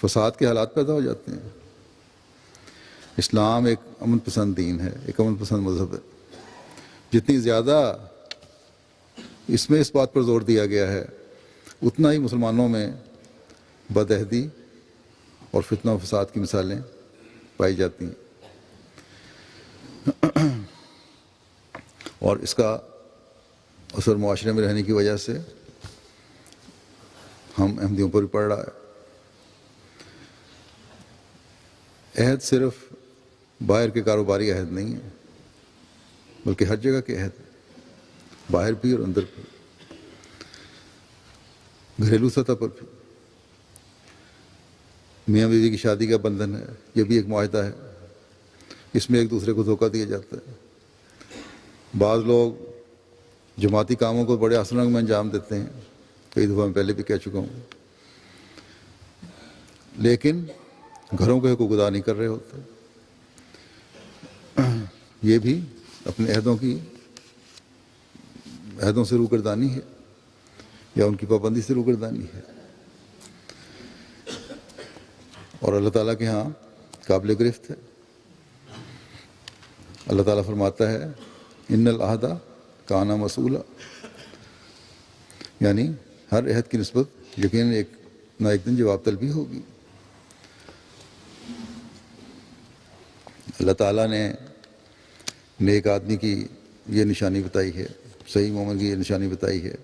فساد کے حالات پیدا ہو جاتے ہیں۔ اسلام ایک امن پسند دین ہے، ایک امن پسند مذہب ہے۔ جتنی زیادہ اس میں اس بات پر زور دیا گیا ہے، اتنا ہی مسلمانوں میں بدعہدی اور فتنہ و فساد کی مثالیں پائی جاتی ہیں۔ اور اس کا اثر معاشرے میں رہنے کی وجہ سے ہم احمدیوں پر بھی پڑ رہا ہے۔ عہد صرف باہر کے کاروباری عہد نہیں ہے، بلکہ ہر جگہ کے عہد، باہر بھی اور اندر بھی، گھریلو سطح پر بھی۔ میاں بیوی کی شادی کا بندھن ہے، یہ بھی ایک معاہدہ ہے، اس میں ایک دوسرے کو دھوکہ دیا جاتا ہے۔ بعض لوگ جماعتی کاموں کو بڑے آسان رنگ میں انجام دیتے ہیں، کئی دفعہ میں پہلے بھی کہہ چکا ہوں، لیکن گھروں کے حقوق ادا نہیں کر رہے ہوتے۔ یہ بھی اپنے عہدوں سے روگردانی ہے یا ان کی پابندی سے روگردانی ہے، اور اللہ تعالیٰ کے ہاں قابل گرفت ہے۔ اللہ تعالیٰ فرماتا ہے ان العہد کان مسئولا، یعنی ہر عہد کی نسبت یقیناً ایک دن جواب طلبی ہوگی۔ اللہ تعالیٰ نے نیک آدمی کی یہ نشانی بتائی ہے، صحیح مومن کی یہ نشانی بتائی ہے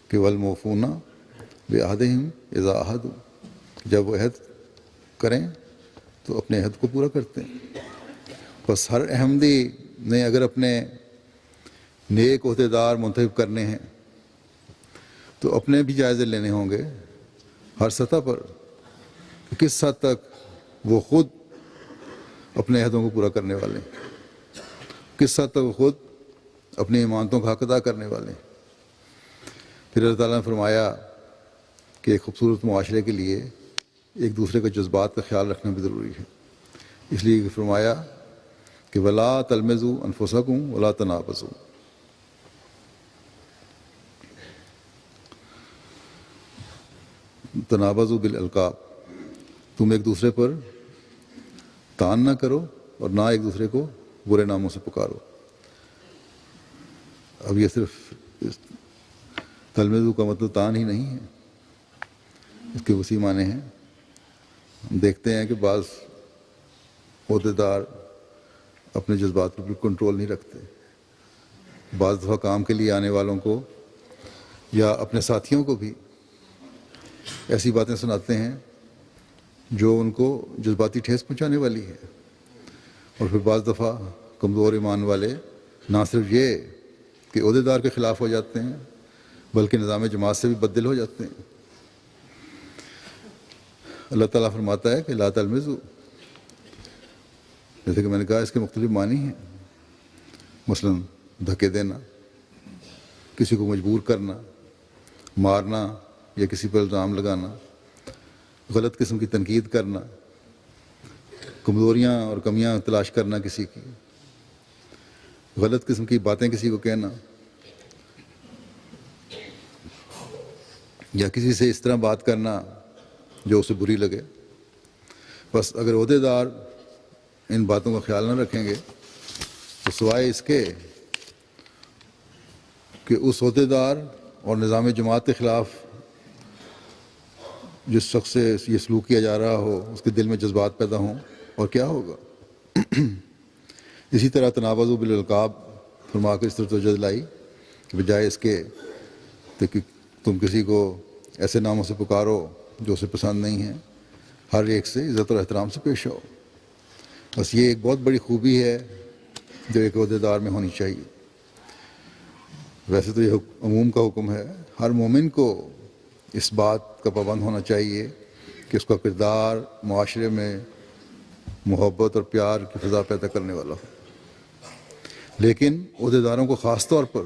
کہ والموفون بعہدہم اذا عاہدوا، جب وہ عہد کریں تو اپنے عہد کو پورا کرتے ہیں۔ بس ہر احمدی نے اگر اپنے نیک عہدیدار منتخب کرنے ہیں تو اپنے بھی جائزے لینے ہوں گے ہر سطح پر، کہ کس حد تک وہ خود اپنے عہدوں کو پورا کرنے والے ہیں، کس حد تک وہ خود اپنی امانتوں کا حق ادا کرنے والے ہیں۔ پھر اللہ تعالیٰ نے فرمایا کہ ایک خوبصورت معاشرے کے لیے ایک دوسرے کے جذبات کا خیال رکھنا بھی ضروری ہے، اس لیے کہ فرمایا کہ ولا تلمزوا انفسکم ولا تنابزوا، تنابزوا بالالقاب، تم ایک دوسرے پر تان نہ کرو اور نہ ایک دوسرے کو برے ناموں سے پکارو۔ اب یہ صرف تلمزوا کا مطلب تان ہی نہیں ہے، اس کے وسیع معنی ہیں۔ ہم دیکھتے ہیں کہ بعض عہدیدار اپنے جذبات پر کنٹرول نہیں رکھتے، بعض دفعہ کام کے لیے آنے والوں کو یا اپنے ساتھیوں کو بھی ایسی باتیں سناتے ہیں جو ان کو جذباتی ٹھیس پہنچانے والی ہے، اور پھر بعض دفعہ کمزور ایمان والے نہ صرف یہ کہ عہدیدار کے خلاف ہو جاتے ہیں بلکہ نظام جماعت سے بھی بددل ہو جاتے ہیں۔ اللہ تعالیٰ فرماتا ہے کہ لا تلمزوا، جیسے کہ میں نے کہا اس کے مختلف معنی ہیں، مثلا دھکے دینا، کسی کو مجبور کرنا، مارنا یا کسی پر الزام لگانا، غلط قسم کی تنقید کرنا، کمزوریاں اور کمیاں تلاش کرنا کسی کی، غلط قسم کی باتیں کسی کو کہنا، یا کسی سے اس طرح بات کرنا جو اسے بری لگے۔ بس اگر عہدیدار ان باتوں کا خیال نہ رکھیں گے تو سوائے اس کے کہ اس عہدیدار اور نظام جماعت کے خلاف جس شخص سے یہ سلوک کیا جا رہا ہو اس کے دل میں جذبات پیدا ہوں، اور کیا ہوگا۔ اسی طرح تنابزوا بالالقاب فرما کر اس طرح توجہ دلائی کہ بجائے اس کے کہ تم کسی کو ایسے ناموں سے پکارو جو اسے پسند نہیں ہیں، ہر ایک سے عزت اور احترام سے پیش آؤ۔ بس یہ ایک بہت بڑی خوبی ہے جو ایک عہدیدار میں ہونی چاہیے۔ ویسے تو یہ عموم کا حکم ہے، ہر مومن کو اس بات کا پابند ہونا چاہیے کہ اس کا کردار معاشرے میں محبت اور پیار کی فضا پیدا کرنے والا ہو، لیکن عہدیداروں کو خاص طور پر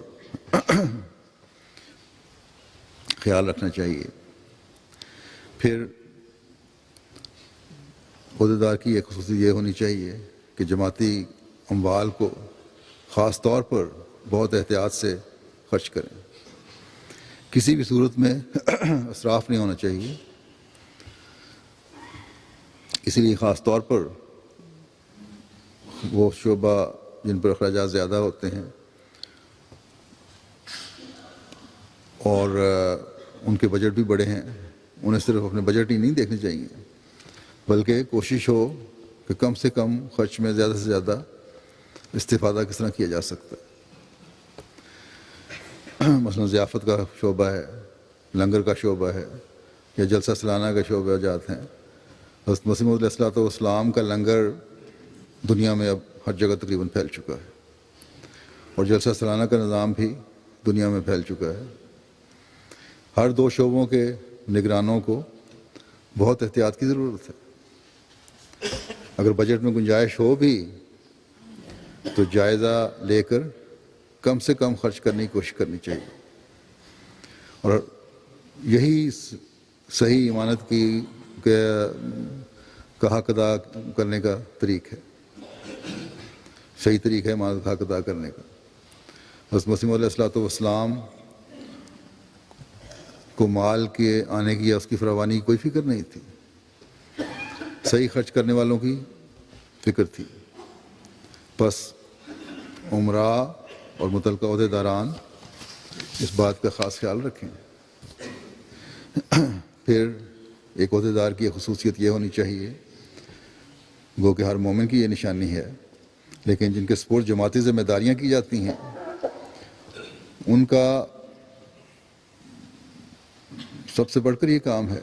خیال رکھنا چاہیے۔ پھر عہدیدار کی ایک خصوصیت یہ ہونی چاہیے کہ جماعتی اموال کو خاص طور پر بہت احتیاط سے خرچ کریں، کسی بھی صورت میں اسراف نہیں ہونا چاہیے۔ اسی لیے خاص طور پر وہ شعبہ جن پر اخراجات زیادہ ہوتے ہیں اور ان کے بجٹ بھی بڑے ہیں، انہیں صرف اپنے بجٹ ہی نہیں دیکھنے چاہیے، بلکہ کوشش ہو کہ کم سے کم خرچ میں زیادہ سے زیادہ استفادہ کس طرح کیا جا سکتا ہے۔ مثلا ضیافت کا شعبہ ہے، لنگر کا شعبہ ہے، یا جلسہ سالانہ کے شعبہ جات ہیں۔ حضرت مسیح موعود علیہ السلام کا لنگر دنیا میں اب ہر جگہ تقریباً پھیل چکا ہے، اور جلسہ سالانہ کا نظام بھی دنیا میں پھیل چکا ہے۔ ہر دو شعبوں کے نگرانوں کو بہت احتیاط کی ضرورت ہے۔ اگر بجٹ میں گنجائش ہو بھی تو جائزہ لے کر کم سے کم خرچ کرنے کی کوشش کرنی چاہیے، اور یہی صحیح امانت کا حق ادا کرنے کا طریق ہے، صحیح طریقہ ہے امانت کا حق ادا کرنے کا۔ حضرت مسیح موعود علیہ السلام کو مال کے آنے کی یا اس کی فراوانی کی کوئی فکر نہیں تھی، صحیح خرچ کرنے والوں کی فکر تھی۔ بس عمراء اور متعلقہ عہدیداران اس بات کا خاص خیال رکھیں۔ پھر ایک عہدیدار کی خصوصیت یہ ہونی چاہیے، گو کہ ہر مومن کی یہ نشانی ہے، لیکن جن کے سپرد جماعتی ذمہ داریاں کی جاتی ہیں ان کا سب سے بڑھ کر یہ کام ہے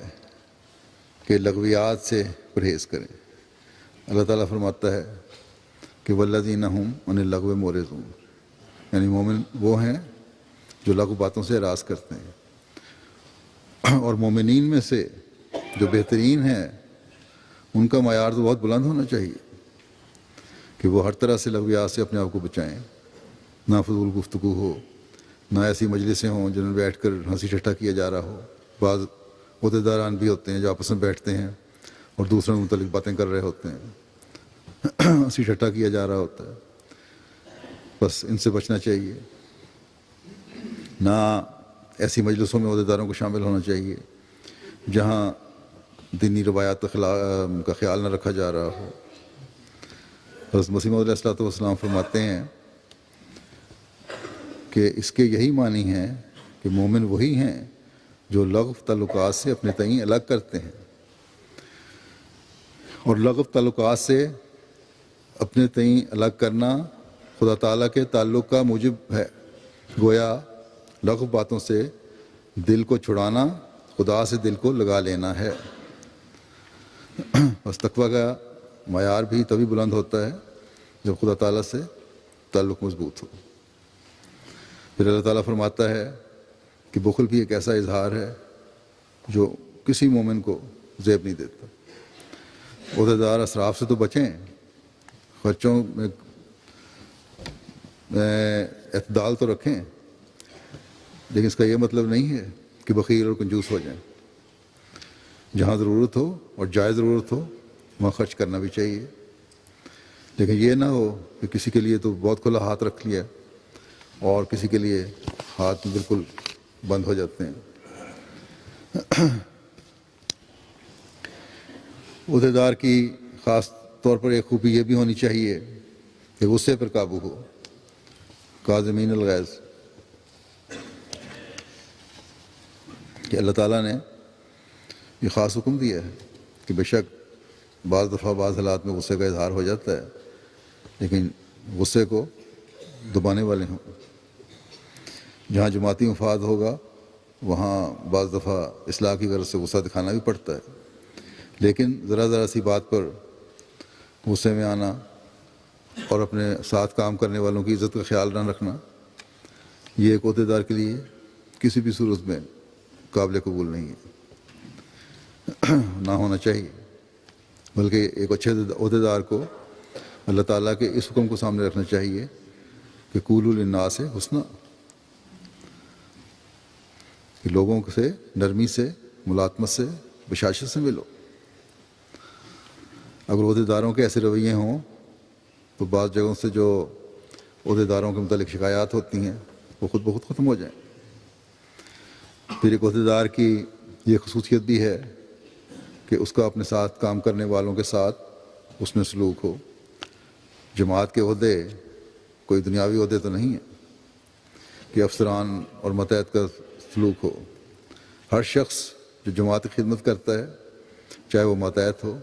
کہ لغویات سے پرہیز کریں۔ اللہ تعالیٰ فرماتا ہے کہ والذین ھم عن اللغو معرضون، یعنی مومن وہ ہیں جو لغو باتوں سے اعراض کرتے ہیں، اور مومنین میں سے جو بہترین ہیں ان کا معیار تو بہت بلند ہونا چاہیے کہ وہ ہر طرح سے لغویات سے اپنے آپ کو بچائیں، نہ فضول گفتگو ہو، نہ ایسی مجلسیں ہوں جن میں بیٹھ کر ہنسی ٹھٹھا کیا جا رہا ہو۔ بعض عہدیداران بھی ہوتے ہیں جو آپس میں بیٹھتے ہیں اور دوسروں کے متعلق باتیں کر رہے ہوتے ہیں، ہنسی ٹھٹھا کیا جا رہا ہوتا ہے۔ بس ان سے بچنا چاہیے، نہ ایسی مجلسوں میں عہدیداروں کو شامل ہونا چاہیے جہاں دینی روایات کا خیال نہ رکھا جا رہا ہو۔ حضرت مسیح موعود علیہ السلام فرماتے ہیں کہ اس کے یہی معنی ہیں کہ مومن وہی ہیں جو لغو تعلقات سے اپنے تئیں الگ کرتے ہیں، اور لغو تعلقات سے اپنے تئیں الگ کرنا خدا تعالیٰ کے تعلق کا موجب ہے۔ گویا لغو باتوں سے دل کو چھڑانا خدا سے دل کو لگا لینا ہے۔ بس تقویٰ کا معیار بھی تبھی بلند ہوتا ہے جب خدا تعالیٰ سے تعلق مضبوط ہو۔ پھر اللہ تعالیٰ فرماتا ہے کہ بخل بھی ایک ایسا اظہار ہے جو کسی مومن کو زیب نہیں دیتا۔ عہدیدار اسراف سے تو بچیں، خرچوں میں اعتدال تو رکھیں، لیکن اس کا یہ مطلب نہیں ہے کہ بخیل اور کنجوس ہو جائیں۔ جہاں ضرورت ہو اور جائز ضرورت ہو وہاں خرچ کرنا بھی چاہیے، لیکن یہ نہ ہو کہ کسی کے لیے تو بہت کھلا ہاتھ رکھ لیا اور کسی کے لیے ہاتھ بالکل بند ہو جاتے ہیں۔ عہدیدار کی خاص طور پر ایک خوبی یہ بھی ہونی چاہیے کہ غصے پر قابو ہو، کاظمین الغیظ، کہ اللہ تعالیٰ نے یہ خاص حکم دیا ہے کہ بے شک بعض دفعہ بعض حالات میں غصے کا اظہار ہو جاتا ہے، لیکن غصے کو دبانے والے ہوں۔ جہاں جماعتی مفاد ہوگا وہاں بعض دفعہ اصلاح کی غرض سے غصہ دکھانا بھی پڑتا ہے، لیکن ذرا سی بات پر غصے میں آنا اور اپنے ساتھ کام کرنے والوں کی عزت کا خیال نہ رکھنا، یہ ایک عہدیدار کے لیے کسی بھی صورت میں قابل قبول نہیں ہے، نہ ہونا چاہیے۔ بلکہ ایک اچھے عہدیدار کو اللہ تعالیٰ کے اس حکم کو سامنے رکھنا چاہیے کہ قولوا للناس حسنا، کہ لوگوں سے نرمی سے، ملاطمت سے، بشاشت سے ملو۔ اگر عہدیداروں کے ایسے رویے ہوں تو بعض جگہوں سے جو عہدیداروں کے متعلق شکایات ہوتی ہیں وہ خود بخود ختم ہو جائیں۔ پھر ایک عہدیدار کی یہ خصوصیت بھی ہے کہ اس کا اپنے ساتھ کام کرنے والوں کے ساتھ حسن سلوک ہو۔ جماعت کے عہدے کوئی دنیاوی عہدے تو نہیں ہیں کہ افسران اور ماتحت کا سلوک ہو۔ ہر شخص جو جماعت کی خدمت کرتا ہے، چاہے وہ ماتحت ہو،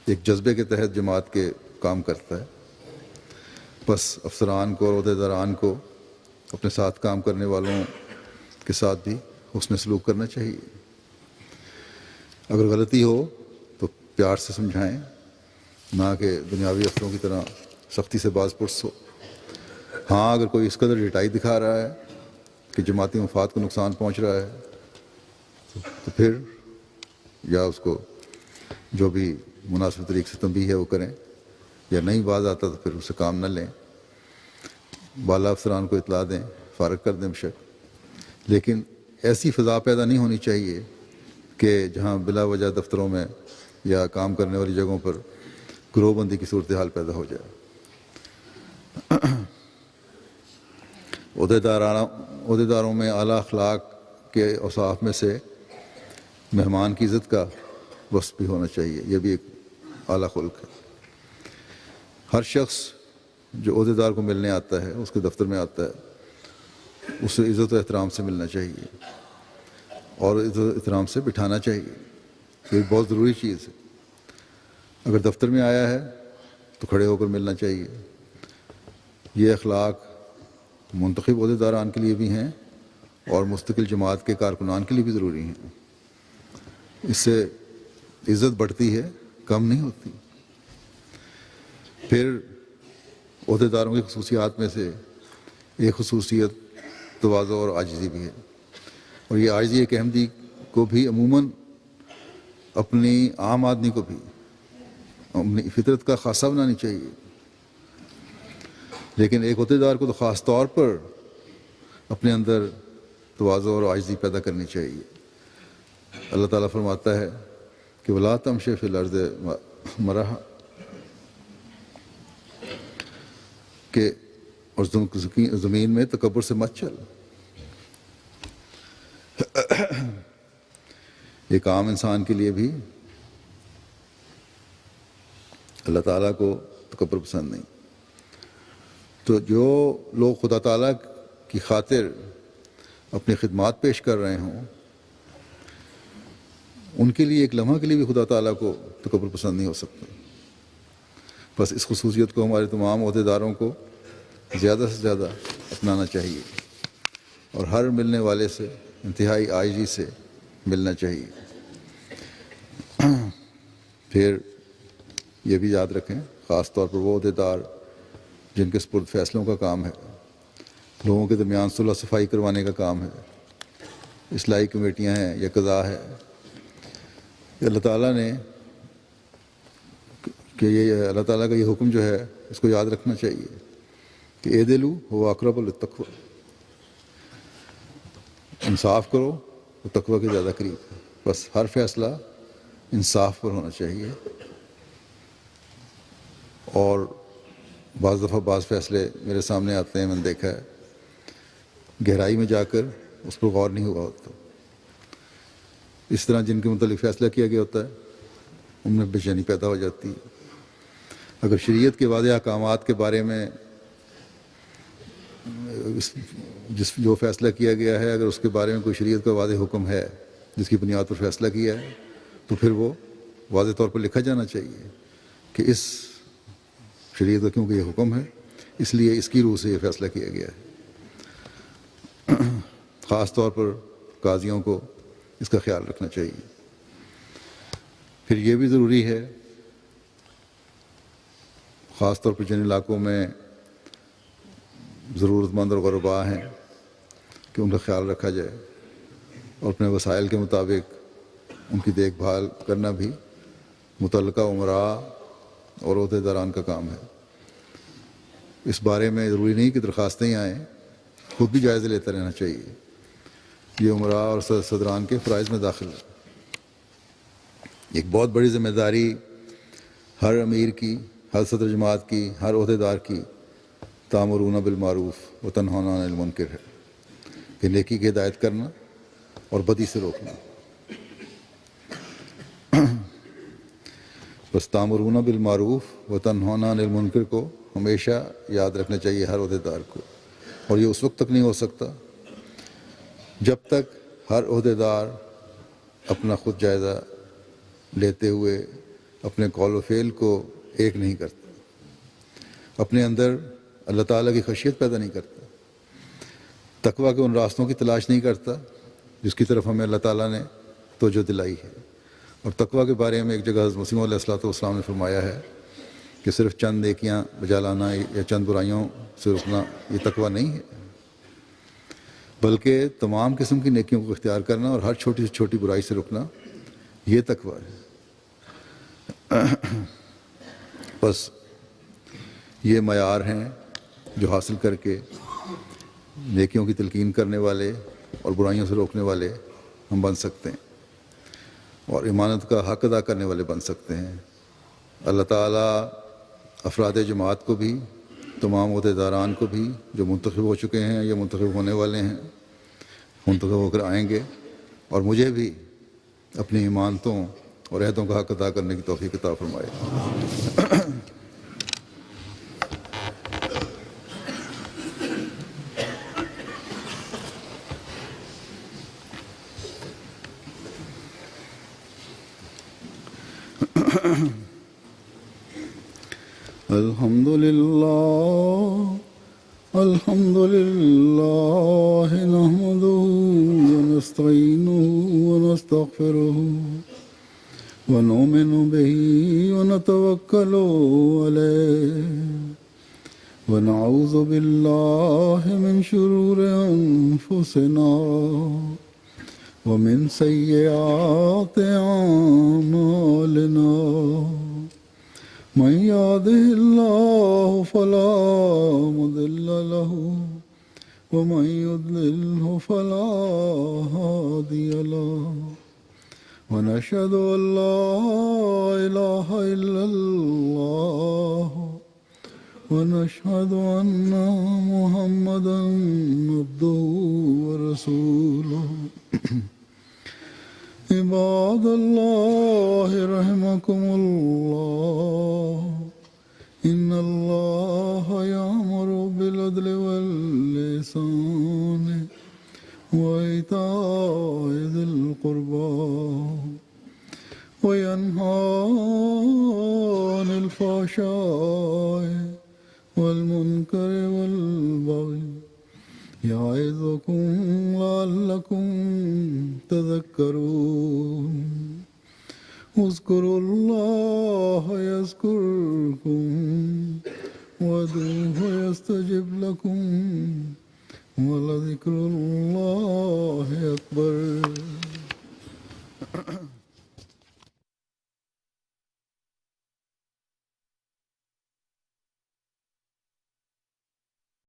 ایک جذبے کے تحت جماعت کے کام کرتا ہے۔ بس افسران کو اور عہدیداران کو اپنے ساتھ کام کرنے والوں کے ساتھ بھی حسن سلوک کرنا چاہیے. اگر غلطی ہو تو پیار سے سمجھائیں، نہ کہ دنیاوی افسروں کی طرح سختی سے باز پرس ہو. ہاں اگر کوئی اس قدر ڈٹائی دکھا رہا ہے کہ جماعتی مفاد کو نقصان پہنچ رہا ہے تو پھر یا اس کو جو بھی مناسب طریقے سے تنبیہ ہے وہ کریں، یا نہیں باز آتا تو پھر اسے کام نہ لیں، بالا افسران کو اطلاع دیں، فارغ کر دیں بشک. لیکن ایسی فضا پیدا نہیں ہونی چاہیے کہ جہاں بلا وجہ دفتروں میں یا کام کرنے والی جگہوں پر گروہ بندی کی صورتحال پیدا ہو جائے. عہدیداروں میں اعلیٰ اخلاق کے اوصاف میں سے مہمان کی عزت کا وصف بھی ہونا چاہیے. یہ بھی ایک اعلیٰ خلق ہے. ہر شخص جو عہدیدار کو ملنے آتا ہے، اس کے دفتر میں آتا ہے، اسے عزت و احترام سے ملنا چاہیے اور عزت و احترام سے بٹھانا چاہیے. یہ بہت ضروری چیز ہے. اگر دفتر میں آیا ہے تو کھڑے ہو کر ملنا چاہیے. یہ اخلاق منتخب عہدیداران کے لیے بھی ہیں اور مستقل جماعت کے کارکنان کے لیے بھی ضروری ہیں. اس سے عزت بڑھتی ہے، کم نہیں ہوتی. پھر عہدیداروں کی خصوصیات میں سے ایک خصوصیت تواضع اور عاجزی بھی ہے. اور یہ عاجزی ایک احمدی کو بھی عموماً اپنی عام آدمی کو بھی اپنی فطرت کا خاصہ بنانی چاہیے. لیکن ایک عہدیدار کو تو خاص طور پر اپنے اندر تواضع اور عاجزی پیدا کرنی چاہیے. اللہ تعالیٰ فرماتا ہے کہ وَلَا تَمْشِ فِي الْأَرْضِ مَرَحًا، کہ اور زمین میں تکبر سے مت چل. ایک عام انسان کے لیے بھی اللہ تعالیٰ کو تکبر پسند نہیں. تو جو لوگ خدا تعالیٰ کی خاطر اپنی خدمات پیش کر رہے ہوں، ان کے لیے ایک لمحہ کے لیے بھی خدا تعالیٰ کو تکبر پسند نہیں ہو سکتا. بس اس خصوصیت کو ہمارے تمام عہدیداروں کو زیادہ سے زیادہ اپنانا چاہیے اور ہر ملنے والے سے انتہائی عاجزی سے ملنا چاہیے. پھر یہ بھی یاد رکھیں، خاص طور پر وہ عہدیدار جن کے سپرد فیصلوں کا کام ہے، لوگوں کے درمیان صلح صفائی کروانے کا کام ہے، اصلاحی کمیٹیاں ہیں یا قضاء ہے، اللہ تعالیٰ نے کہ یہ اللہ تعالیٰ کا یہ حکم جو ہے اس کو یاد رکھنا چاہیے کہ اعدلوا هو اقرب للتقوی، انصاف کرو تو تقوی کے زیادہ قریب ہے. بس ہر فیصلہ انصاف پر ہونا چاہیے. اور بعض دفعہ بعض فیصلے میرے سامنے آتے ہیں، میں نے دیکھا ہے، گہرائی میں جا کر اس پر غور نہیں ہوا ہوتا. اس طرح جن کے متعلق فیصلہ کیا گیا ہوتا ہے ان میں بے چینی پیدا ہو جاتی ہے. اگر شریعت کے واضح احکامات کے بارے میں جو فیصلہ کیا گیا ہے، اگر اس کے بارے میں کوئی شریعت کا واضح حکم ہے جس کی بنیاد پر فیصلہ کیا ہے، تو پھر وہ واضح طور پر لکھا جانا چاہیے کہ اس شریعت کا کیونکہ یہ حکم ہے اس لیے اس کی روح سے یہ فیصلہ کیا گیا ہے. خاص طور پر قاضیوں کو اس کا خیال رکھنا چاہیے. پھر یہ بھی ضروری ہے، خاص طور پر جن علاقوں میں ضرورت مند اور غرباء ہیں، کہ ان کا خیال رکھا جائے اور اپنے وسائل کے مطابق ان کی دیکھ بھال کرنا بھی متعلقہ عمراء اور عہدیداران کا کام ہے. اس بارے میں ضروری نہیں کہ درخواستیں ہی آئیں، خود بھی جائزے لیتا رہنا چاہیے. یہ عمراء اور صدران کے فرائض میں داخل ہے. ایک بہت بڑی ذمہ داری ہر امیر کی، ہر صدر جماعت کی، ہر عہدیدار کی تامرون بالمعروف و تنہون عن المنکر ہے کہ نیکی کی ہدایت کرنا اور بدی سے روکنا. بس تامرون بالمعروف و تنہون عن المنکر کو ہمیشہ یاد رکھنا چاہیے ہر عہدیدار کو. اور یہ اس وقت تک نہیں ہو سکتا جب تک ہر عہدیدار اپنا خود جائزہ لیتے ہوئے اپنے قول و فعل کو ایک نہیں کرتا، اپنے اندر اللہ تعالیٰ کی خشیت پیدا نہیں کرتا. تقویٰ کے ان راستوں کی تلاش نہیں کرتا جس کی طرف ہمیں اللہ تعالیٰ نے توجہ دلائی ہے. اور تقویٰ کے بارے میں ایک جگہ حضرت مسیح علیہ السلام نے فرمایا ہے کہ صرف چند نیکیاں بجا لانا یا چند برائیوں سے رکنا یہ تقویٰ نہیں ہے، بلکہ تمام قسم کی نیکیوں کو اختیار کرنا اور ہر چھوٹی سے چھوٹی برائی سے رکنا یہ تقویٰ ہے. بس یہ معیار ہیں جو حاصل کر کے نیکیوں کی تلقین کرنے والے اور برائیوں سے روکنے والے ہم بن سکتے ہیں اور امانت کا حق ادا کرنے والے بن سکتے ہیں. اللہ تعالیٰ افراد جماعت کو بھی، تمام عہدیداران کو بھی جو منتخب ہو چکے ہیں یا منتخب ہونے والے ہیں، منتخب ہو کر آئیں گے، اور مجھے بھی اپنی امانتوں اور عہدوں کا حق ادا کرنے کی توفیق عطا فرمائے. الحمد لله نحمده ونستعينه ونستغفره ونؤمن به ونتوكل عليه ونعوذ بالله من شرور أنفسنا ومن سيئات أعمالنا من يهده الله فلا مضل له ومن يضلله فلا هادي له ونشهد أن لا إله إلا الله ونشهد أن محمدا عبده ورسوله. عباد الله رحمكم الله إن الله يأمر بالعدل والإحسان وإيتاء ذي القربى وينهى عن الفحشاء والمنكر والبغي يعظكم لعلكم تذكرون. اذكروا الله يذكركم وادعوه يستجب لكم ولذكر الله أكبر.